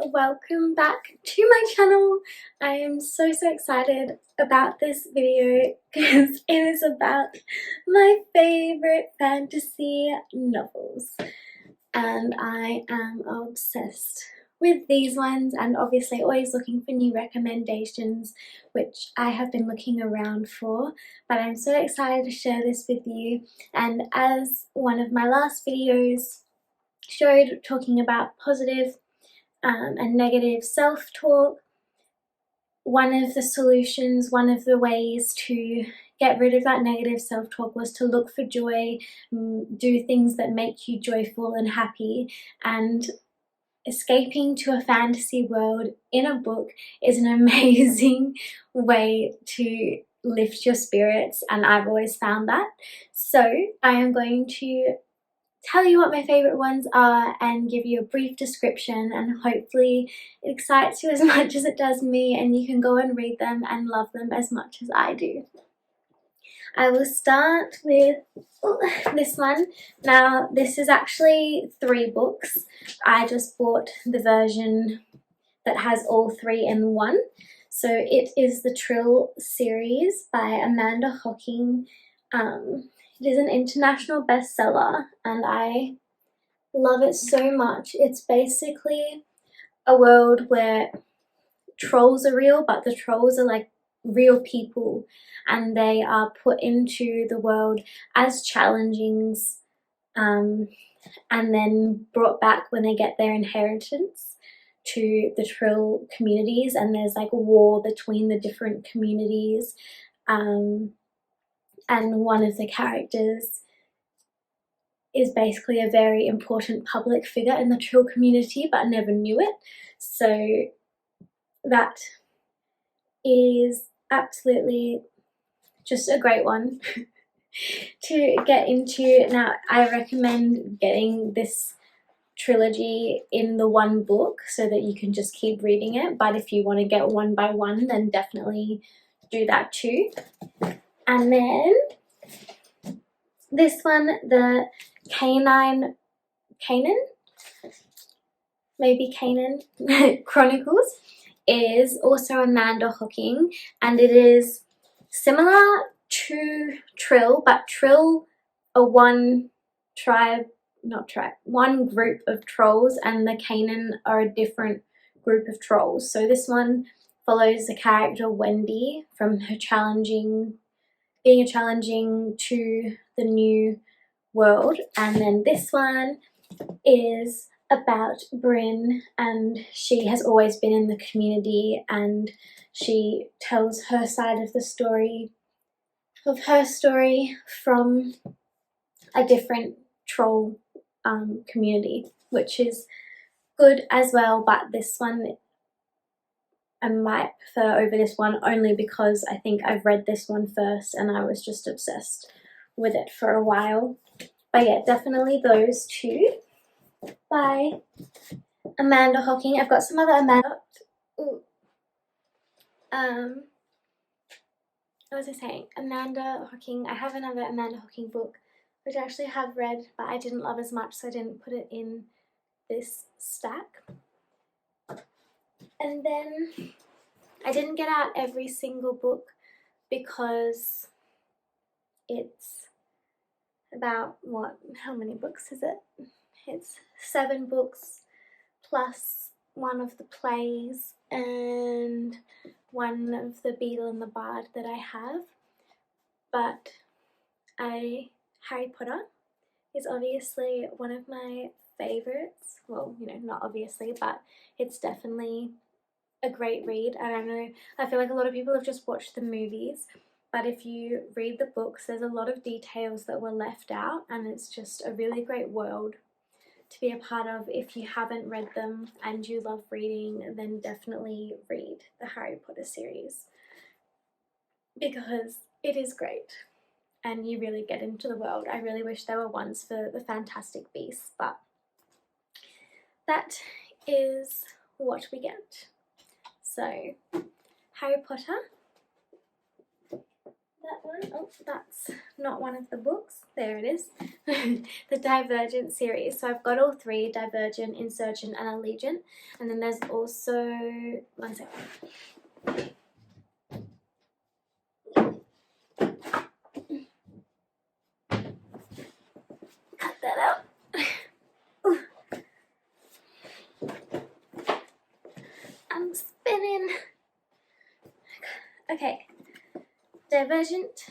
welcome back to my channel. I am so excited about this video because it is about my favourite fantasy novels and I am obsessed with these ones, and obviously always looking for new recommendations, which I have been looking around for, but I'm so excited to share this with you. And as one of my last videos showed, talking about positive and negative self-talk, one of the solutions, one of the ways to get rid of that negative self-talk was to look for joy, do things that make you joyful and happy, and escaping to a fantasy world in a book is an amazing way to lift your spirits, and I've always found that. So I am going to tell you what my favourite ones are and give you a brief description, and hopefully it excites you as much as it does me and you can go and read them and love them as much as I do. I will start with this one. Now this is actually 3 books. I just bought the version that has all 3 in one. So it is the Trill series by Amanda Hocking. It is an international bestseller and I love it so much. It's basically a world where trolls are real, but the trolls are like real people, and they are put into the world as challengings and then brought back when they get their inheritance to the Trill communities, and there's like a war between the different communities, and one of the characters is basically a very important public figure in the Trill community but never knew it. So that is absolutely just a great one to get into. Now I recommend getting this trilogy in the one book so that you can just keep reading it, but if you want to get one by one then definitely do that too. And then this one, the Canaan Chronicles, is also Amanda Hocking, and it is similar to Trill, but Trill are one group of trolls, and the Canaan are a different group of trolls. So this one follows the character Wendy from her being challenging to the new world, and then this one is about Bryn, and she has always been in the community, and she tells her side of the story, from a different troll community, which is good as well. But this one I might prefer over this one, only because I think I've read this one first and I was just obsessed with it for a while. But yeah, definitely those two by Amanda Hocking. I've got some other Amanda. What was I saying? Amanda Hocking. I have another Amanda Hocking book which I actually have read, but I didn't love as much, so I didn't put it in this stack. And then I didn't get out every single book because it's about, how many books is it? It's 7 books plus one of the plays and one of the Beetle and the Bard that I have. But Harry Potter is obviously one of my favourites. Well, you know, not obviously, but it's definitely a great read. I don't know, I feel like a lot of people have just watched the movies, but if you read the books, there's a lot of details that were left out, and it's just a really great world to be a part of. If you haven't read them and you love reading, then definitely read the Harry Potter series because it is great and you really get into the world. I really wish there were ones for the Fantastic Beasts, but that is what we get. So Harry Potter, that one. Oh, that's not one of the books. There it is. The Divergent series. So I've got all three: Divergent, Insurgent, and Allegiant. And then there's also, one second. Cut that out. I'm spinning. Okay. Divergent,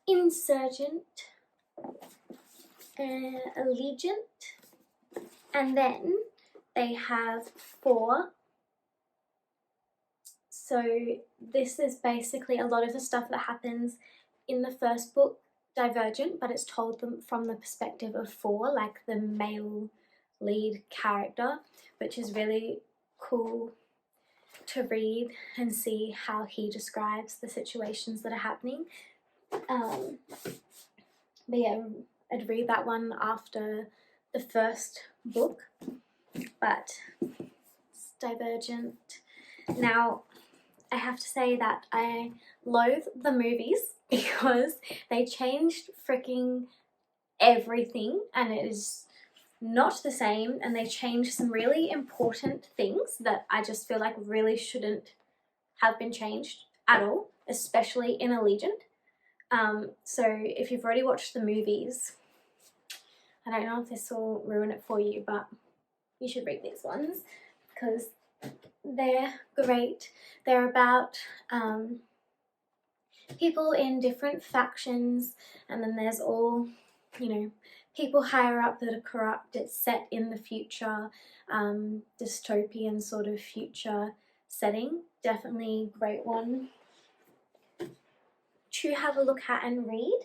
Insurgent, Allegiant, and then they have 4. So this is basically a lot of the stuff that happens in the first book, Divergent, but it's told them from the perspective of 4, like the male lead character, which is really cool to read and see how he describes the situations that are happening. But yeah, I'd read that one after the first book, but it's Divergent. Now, I have to say that I loathe the movies because they changed freaking everything and it is not the same, and they changed some really important things that I just feel like really shouldn't have been changed at all, especially in Allegiant. So if you've already watched the movies, I don't know if this will ruin it for you, but you should read these ones because they're great. They're about people in different factions, and then there's all, you know, people higher up that are corrupt. It's set in the future, dystopian sort of future setting. Definitely great one to have a look at and read.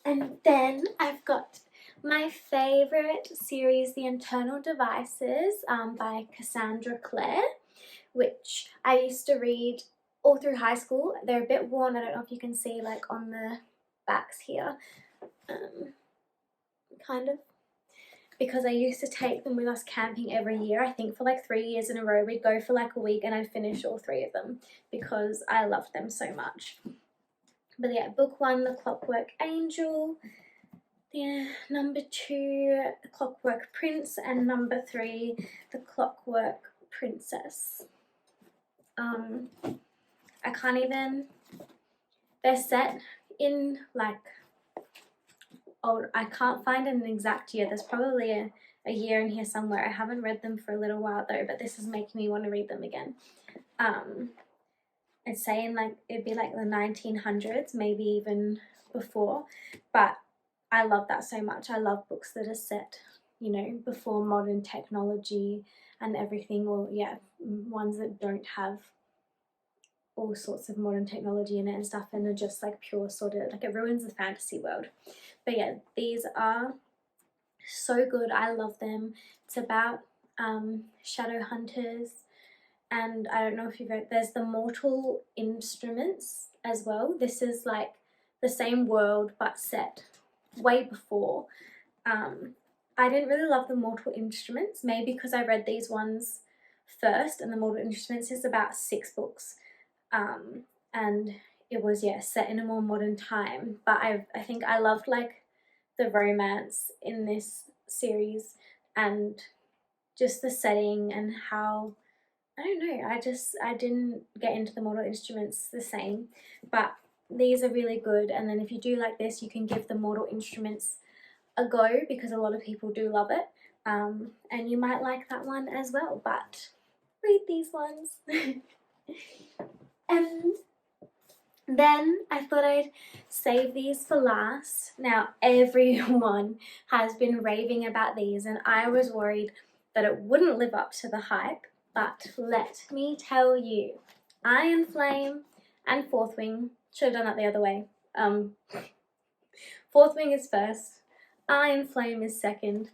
And then I've got my favourite series, The Internal Devices, by Cassandra Clare, which I used to read all through high school. They're a bit worn, I don't know if you can see like on the backs here, kind of, because I used to take them with us camping every year. I think for like 3 years in a row, we'd go for like a week and I'd finish all 3 of them because I loved them so much. But yeah, book 1, The Clockwork Angel, yeah, number 2, The Clockwork Prince, and number 3, The Clockwork Princess. I can't even, they're set in like, oh, I can't find an exact year. There's probably a year in here somewhere. I haven't read them for a little while though, but this is making me want to read them again. It's saying like it'd be like the 1900s, maybe even before, but I love that so much. I love books that are set, you know, before modern technology and everything, or yeah, ones that don't have all sorts of modern technology in it and stuff and are just like pure sort of, like it ruins the fantasy world. But yeah, these are so good. I love them. It's about shadow hunters, and I don't know if you've read, there's the Mortal Instruments as well. This is like the same world but set way before. I didn't really love the Mortal Instruments, maybe because I read these ones first, and the Mortal Instruments is about 6 books, and it was, yeah, set in a more modern time, but I think I loved like the romance in this series and just the setting and how, I don't know, I didn't get into the Mortal Instruments the same, but these are really good. And then if you do like this, you can give the Mortal Instruments a go because a lot of people do love it, and you might like that one as well, but read these ones. And then I thought I'd save these for last. Now everyone has been raving about these and I was worried that it wouldn't live up to the hype, but let me tell you, Iron Flame and Fourth Wing, should have done that the other way. Fourth Wing is first, Iron Flame is second,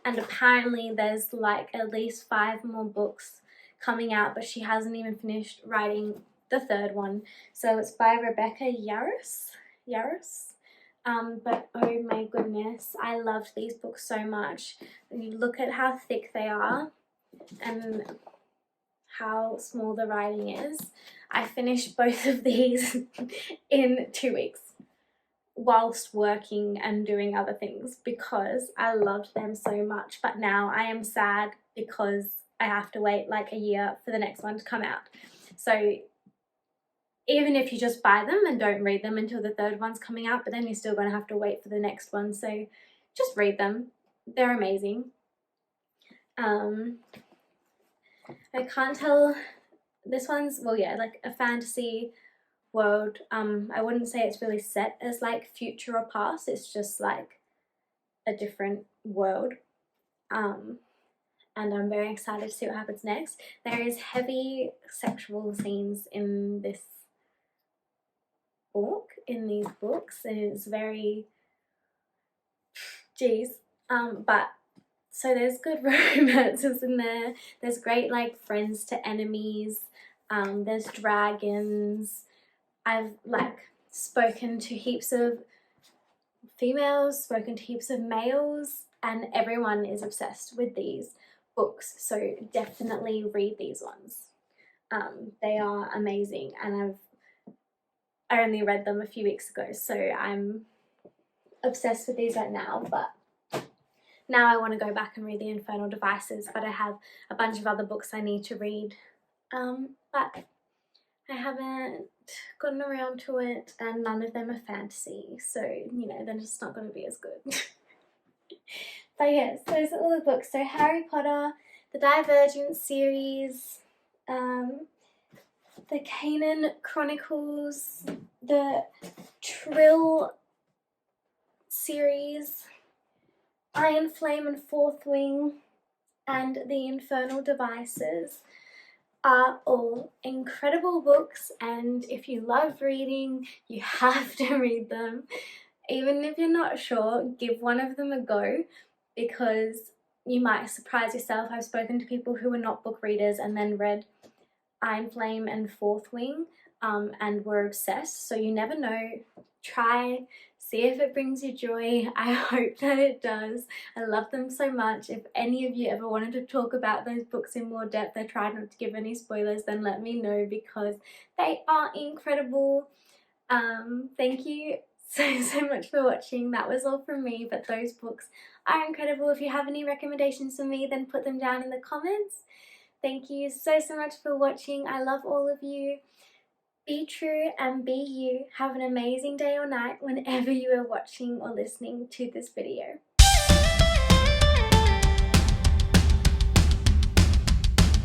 and apparently there's like at least 5 more books coming out, but she hasn't even finished writing the 3rd one. So it's by Rebecca Yarros. But oh my goodness, I loved these books so much. And you look at how thick they are, and how small the writing is. I finished both of these in 2 weeks whilst working and doing other things because I loved them so much. But now I am sad because I have to wait like a year for the next one to come out. So even if you just buy them and don't read them until the third one's coming out, but then you're still going to have to wait for the next one. So just read them. They're amazing. I can't tell. This one's, well, yeah, like a fantasy world. I wouldn't say it's really set as like future or past. It's just like a different world. And I'm very excited to see what happens next. There is heavy sexual scenes in this book, in these books, and it's very, but so there's good romances in there. There's great like friends to enemies. There's dragons. I've like spoken to heaps of females, spoken to heaps of males, and everyone is obsessed with these books. So definitely read these ones. They are amazing, and I only read them a few weeks ago, so I'm obsessed with these right now. But now I want to go back and read the Infernal Devices, but I have a bunch of other books I need to read. But I haven't gotten around to it, and none of them are fantasy, so you know, they're just not going to be as good. But yes, those are all the books. So Harry Potter, the Divergent series, the Canaan Chronicles, the Trill series, Iron Flame and Fourth Wing, and the Infernal Devices are all incredible books, and if you love reading, you have to read them. Even if you're not sure, give one of them a go, because you might surprise yourself. I've spoken to people who were not book readers and then read Iron Flame and Fourth Wing and were obsessed, so you never know. Try, see if it brings you joy. I hope that it does. I love them so much. If any of you ever wanted to talk about those books in more depth, I tried not to give any spoilers, then let me know, because they are incredible. Thank you so much for watching. That was all from me, but those books are incredible. If you have any recommendations for me, then put them down in the comments. Thank you so much for watching. I love all of you. Be true and be you. Have an amazing day or night whenever you are watching or listening to this video.